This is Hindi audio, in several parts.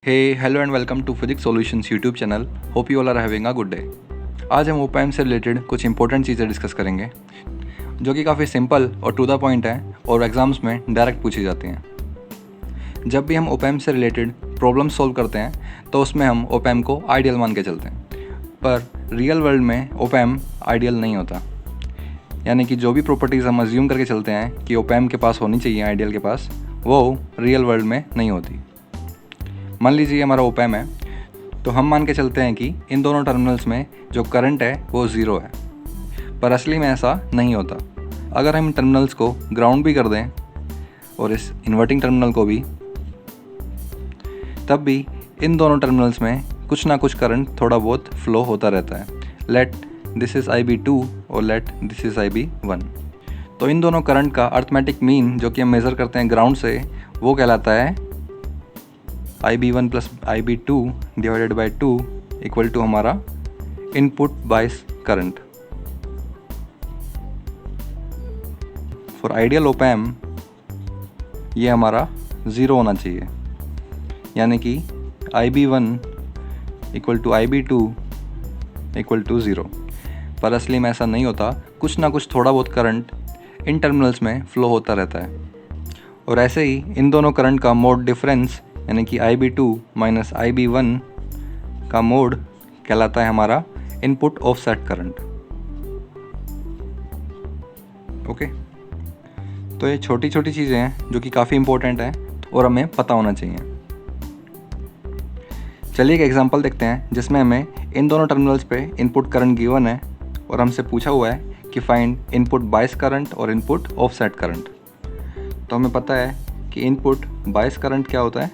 Hey, hello and welcome to Physics Solutions YouTube channel. Hope you all are having a good day. आज हम ओपैम से रिलेटेड कुछ इंपॉर्टेंट चीज़ें डिस्कस करेंगे जो कि काफ़ी सिंपल और टू द पॉइंट हैं और एग्ज़ाम्स में डायरेक्ट पूछी जाती हैं। जब भी हम ओपैम से रिलेटेड प्रॉब्लम सॉल्व करते हैं तो उसमें हम ओपैम को आइडियल मान के चलते हैं, पर रियल वर्ल्ड में ओपैम आइडियल नहीं होता। यानी कि जो भी प्रॉपर्टीज़ हम अज्यूम करके चलते हैं कि ओपैम के पास होनी चाहिए आइडियल के पास, वो रियल वर्ल्ड में नहीं होती। मान लीजिए हमारा ओपैम है, तो हम मान के चलते हैं कि इन दोनों टर्मिनल्स में जो करंट है वो ज़ीरो है, पर असली में ऐसा नहीं होता। अगर हम इन टर्मिनल्स को ग्राउंड भी कर दें और इस इन्वर्टिंग टर्मिनल को भी, तब भी इन दोनों टर्मिनल्स में कुछ ना कुछ करंट थोड़ा बहुत फ्लो होता रहता है। लेट दिस इज़ IB2 और लेट दिस इज़ IB1। तो इन दोनों करंट का अर्थमेटिक मीन जो कि हम मेज़र करते हैं ग्राउंड से, वो कहलाता है IB1 plus IB2 divided by 2 equal to हमारा input bias current. For ideal opamp ये हमारा ज़ीरो होना चाहिए, यानी कि IB1 equal to IB2 equal to zero, पर असली में ऐसा नहीं होता। कुछ ना कुछ थोड़ा बहुत करंट इन टर्मिनल्स में फ़्लो होता रहता है। और ऐसे ही इन दोनों करंट का मोड डिफरेंस यानी कि IB2 माइनस IB1 का मोड कहलाता है हमारा इनपुट ऑफसेट करंट। ओके, तो ये छोटी छोटी चीज़ें हैं जो कि काफ़ी इंपॉर्टेंट हैं और हमें पता होना चाहिए। चलिए एक एग्जांपल देखते हैं जिसमें हमें इन दोनों टर्मिनल्स पे इनपुट करंट गिवन है और हमसे पूछा हुआ है कि फाइंड इनपुट बायस करंट और इनपुट ऑफसेट करंट। तो हमें पता है कि इनपुट बायस करंट क्या होता है,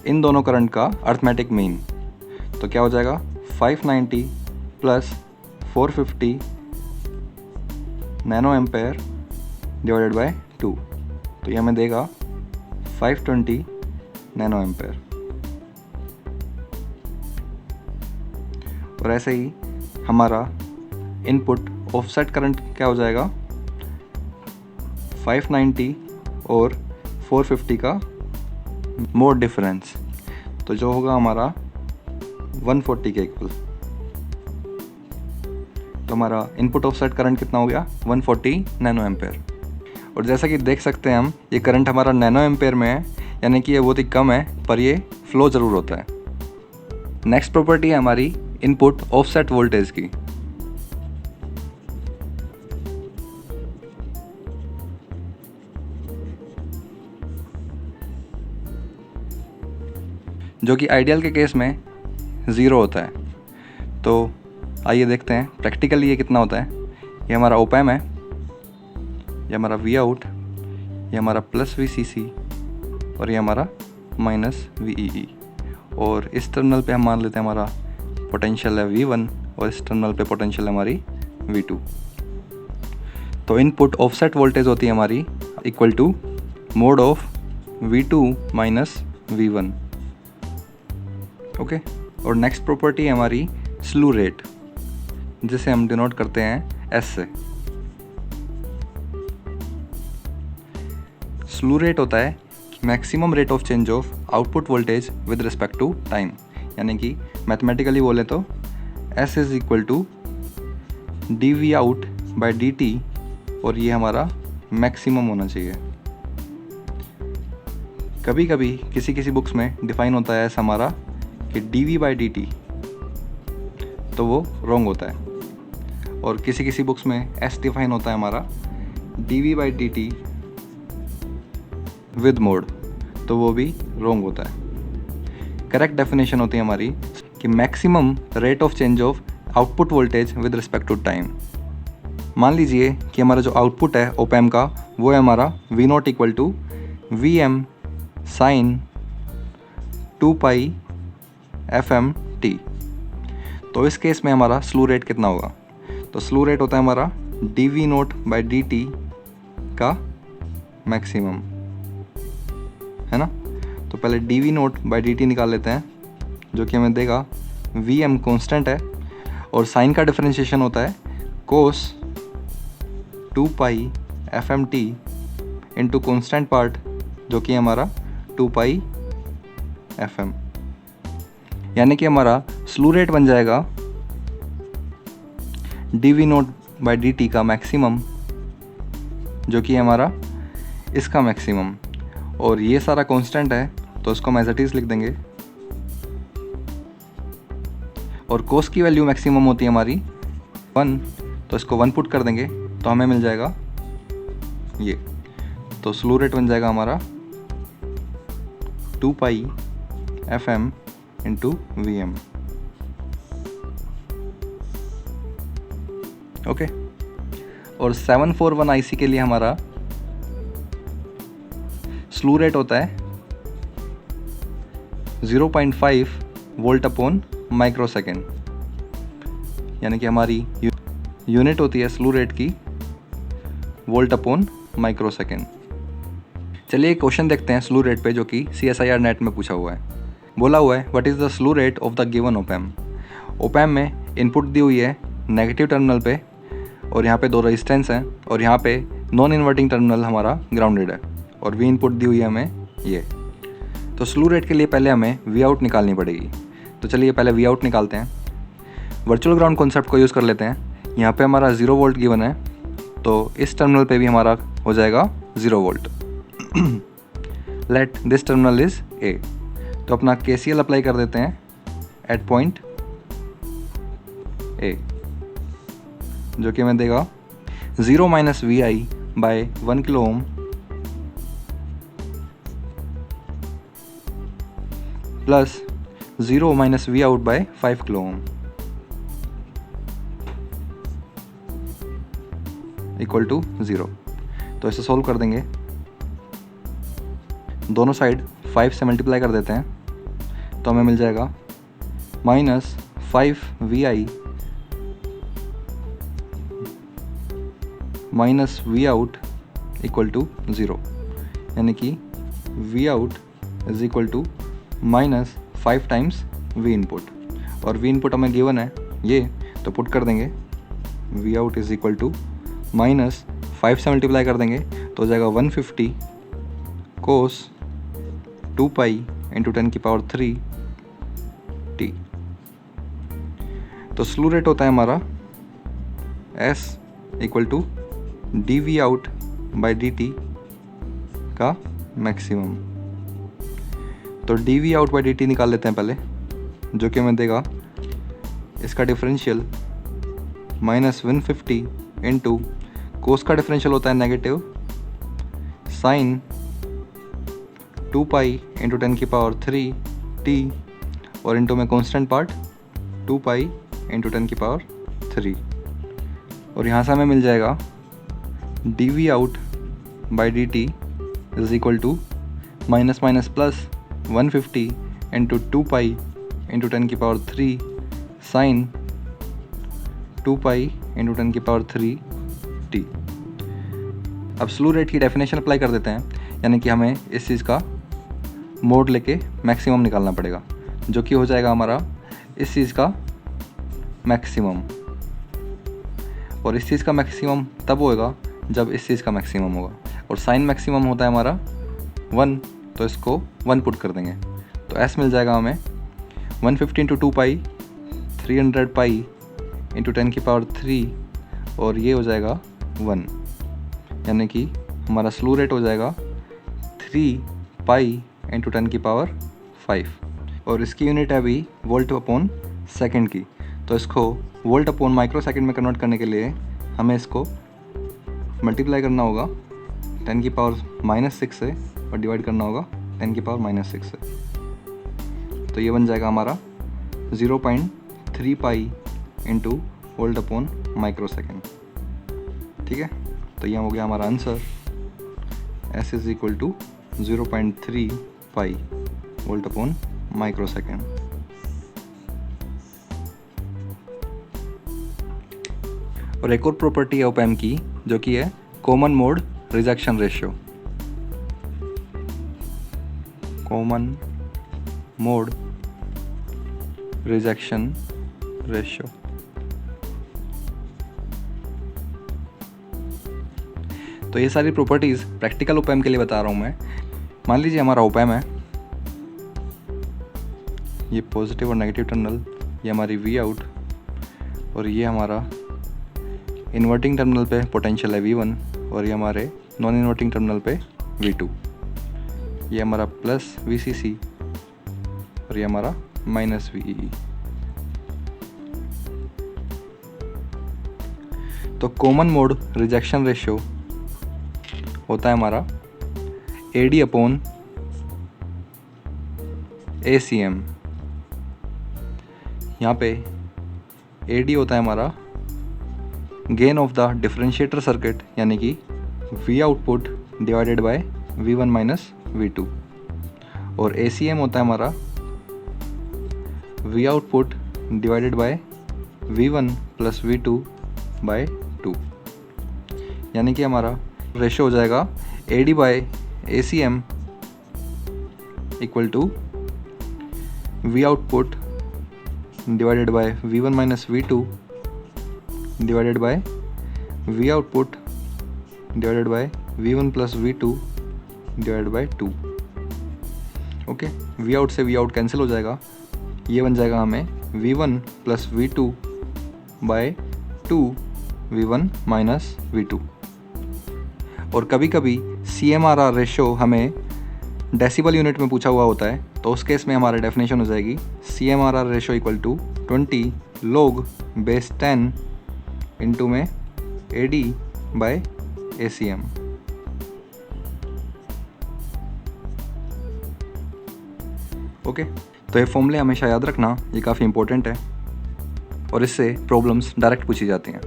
इन दोनों करंट का अर्थमेटिक मीन। तो क्या हो जाएगा 590 plus 450 nano ampere divided by 2, तो ये हमें देगा 520 नैनो एम्पेयर। और ऐसे ही हमारा इनपुट ऑफसेट करंट क्या हो जाएगा 590 और 450 का मोड डिफरेंस, तो जो होगा हमारा 140 के इक्वल। तो हमारा इनपुट ऑफसेट करंट कितना हो गया 140 नैनो एम्पेयर। और जैसा कि देख सकते हैं हम, ये करंट हमारा नैनो एम्पेयर में है, यानी कि ये बहुत ही कम है, पर ये फ्लो ज़रूर होता है। नेक्स्ट प्रॉपर्टी है हमारी इनपुट ऑफसेट वोल्टेज की। जो कि आइडियल के केस में ज़ीरो होता है। तो आइए देखते हैं प्रैक्टिकली ये कितना होता है। ये हमारा ओपैम है, ये हमारा वी आउट, ये हमारा प्लस VCC और ये हमारा माइनस VEE। और इस टर्मिनल पे हम मान लेते हैं हमारा पोटेंशियल है V1 और इस टर्मिनल पे पोटेंशियल है हमारी V2। तो इनपुट ऑफसेट वोल्टेज होती है हमारी equal to mod of V2 minus V1। Okay, और नेक्स्ट प्रॉपर्टी है हमारी स्लू रेट, जिसे हम डिनोट करते हैं S से। स्लू रेट होता है maximum rate of change of output voltage with respect to time, यानी कि मैथमेटिकली बोले तो S is equal to dV out by dt, और ये हमारा मैक्सिमम होना चाहिए। कभी कभी किसी बुक्स में डिफाइन होता है ऐसा हमारा कि dV बाई dt, तो वो रॉन्ग होता है। और किसी बुक्स में S डिफाइन होता है हमारा dV by dt with mode, तो वो भी रॉन्ग होता है। करेक्ट डेफिनेशन होती है हमारी कि maximum rate of change of output voltage with respect to time. मान लीजिए कि हमारा जो आउटपुट है ओपैम का, वो है हमारा V0 equal to VM sine 2 pi FMT। तो इस केस में हमारा स्लू रेट कितना होगा, तो स्लू रेट होता है हमारा dV0 बाई dt का मैक्सिमम, है ना। तो पहले dV0 बाई dt निकाल लेते हैं, जो कि हमें देगा VM कांस्टेंट है और साइन का डिफरेंशिएशन होता है कोस 2 pi FMT into constant part, जो कि हमारा 2 पाई FM, यानी कि हमारा स्लू रेट बन जाएगा dV0/dt का मैक्सिमम, जो कि हमारा इसका मैक्सिमम, और ये सारा कांस्टेंट है तो इसको हम एज इट इज़ लिख देंगे। और कोस की वैल्यू मैक्सिमम होती है हमारी 1, तो इसको 1 पुट कर देंगे तो हमें मिल जाएगा ये। तो स्लू रेट बन जाएगा हमारा 2 पाई FM × VM। ओके, और 741 IC के लिए हमारा स्लू रेट होता है 0.5 वोल्ट/माइक्रोसेकेंड, यानी कि हमारी यूनिट होती है स्लू रेट की वोल्ट/माइक्रोसेकेंड। चलिए एक क्वेश्चन देखते हैं स्लू रेट पे, जो कि CSIR नेट में पूछा हुआ है। बोला हुआ है what is the स्लू rate of the given op-amp. Op-amp में इनपुट दी हुई है नेगेटिव टर्मिनल पे, और यहाँ पे 2 रेजिस्टेंस हैं, और यहाँ पे नॉन इन्वर्टिंग टर्मिनल हमारा ग्राउंडेड है, और V इनपुट दी हुई है हमें ये। तो स्लू रेट के लिए पहले हमें V आउट निकालनी पड़ेगी। तो चलिए पहले V आउट निकालते हैं। वर्चुअल ग्राउंड कॉन्सेप्ट को यूज़ कर लेते हैं। यहाँ पे हमारा 0 वोल्ट गिवन है, तो इस टर्मिनल पे भी हमारा हो जाएगा 0 volt. Let this terminal is A। तो अपना KCL अप्लाई कर देते हैं एट पॉइंट A, जो कि हमें देगा 0 - VI/1 kilo ohm plus 0 - Vout/5 kilo ohm equal to 0। तो इसे सोल्व कर देंगे, दोनों साइड 5 से मल्टीप्लाई कर देते हैं, तो हमें मिल जाएगा -5 VI - Vout इक्वल टू 0, यानी कि Vout is equal to -5 times V input, और V इनपुट हमें गिवन है ये, तो पुट कर देंगे Vout इज इक्वल टू -5 से मल्टीप्लाई कर देंगे तो हो जाएगा 150 कोस 2 पाई × 10⁻³ t। तो स्लू रेट होता है हमारा S इक्वल टू dV/dt का मैक्सिमम। तो dV/dt निकाल लेते हैं पहले, जो कि हमें देगा इसका डिफरेंशियल -150 इंटू कोस का डिफरेंशियल होता है नेगेटिव साइन 2 पाई × 10⁻³ t, और इंटू में कांस्टेंट पार्ट 2 पाई × 10⁻³ और यहाँ से हमें मिल जाएगा dV/dt is equal to minus minus plus 150 into 2 pi × 10⁻³ sine 2 pi × 10⁻³ t। अब स्लू रेट की डेफिनेशन अप्लाई कर देते हैं, यानी कि हमें इस चीज़ का मोड लेके मैक्सिमम निकालना पड़ेगा, जो कि हो जाएगा हमारा इस चीज़ का मैक्सिमम, और इस चीज़ का मैक्सिमम तब होएगा जब इस चीज़ का मैक्सिमम होगा, और साइन मैक्सिमम होता है हमारा 1, तो इसको 1 पुट कर देंगे तो S मिल जाएगा हमें 150 इंटू 2 पाई 300 पाई इंटू 10⁻³ और ये हो जाएगा 1, यानी कि हमारा स्लू रेट हो जाएगा 3 पाई इंटू 10⁻⁵, और इसकी यूनिट है अभी वोल्ट/सेकंड की। तो इसको वोल्ट/माइक्रोसेकंड में कन्वर्ट करने के लिए हमें इसको मल्टीप्लाई करना होगा 10⁻⁻6 से और डिवाइड करना होगा 10⁻⁻6 से। तो ये बन जाएगा हमारा 0.3 पाई इंटू वोल्ट/माइक्रोसेकंड। ठीक है, तो यह हो गया हमारा answer. S is equal to 0.3 pi volt per microsecond. और एक और प्रॉपर्टी है ओप एम्प की, जो कि है common mode rejection ratio. Common mode rejection ratio. तो ये सारी प्रॉपर्टीज़ प्रैक्टिकल ओप एम्प के लिए बता रहा हूँ मैं। मान लीजिए हमारा ओप एम्प है ये पॉजिटिव और नेगेटिव टर्मिनल, ये हमारी वी आउट, और ये हमारा इन्वर्टिंग टर्मिनल पे पोटेंशियल है V1 और ये हमारे नॉन इन्वर्टिंग टर्मिनल पे V2। ये हमारा प्लस VCC और ये हमारा माइनस VEE। तो कॉमन मोड रिजेक्शन रेशियो होता है हमारा AD अपॉन ACM। यहाँ पे AD होता है हमारा gain of the differentiator circuit, यानी कि V output divided by V1 minus V2, और ACM होता है हमारा V output divided by V1 plus V2 by 2, यानी कि हमारा रेशो हो जाएगा AD by ACM equal to V output divided by V1 minus V2 divided by V output divided by V1 plus V2 divided by 2। Okay, V out से V आउट कैंसिल हो जाएगा, ये बन जाएगा हमें V1 plus V2 by 2 V1 minus V2। और कभी कभी CMRR रेशो हमें डेसिबल यूनिट में पूछा हुआ होता है, तो उस केस में हमारा डेफिनेशन हो जाएगी CMRR ratio equal to 20 log base 10 into में AD बाय ACM। ओके, तो ये फॉर्मूले हमेशा याद रखना, ये काफ़ी इंपॉर्टेंट है और इससे प्रॉब्लम्स डायरेक्ट पूछी जाती हैं।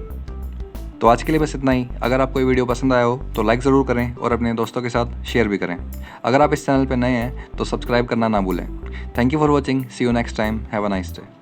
तो आज के लिए बस इतना ही। अगर आपको ये वीडियो पसंद आया हो तो लाइक ज़रूर करें और अपने दोस्तों के साथ शेयर भी करें। अगर आप इस चैनल पर नए हैं तो सब्सक्राइब करना ना भूलें। Thank you for watching, see you next time, have a nice day.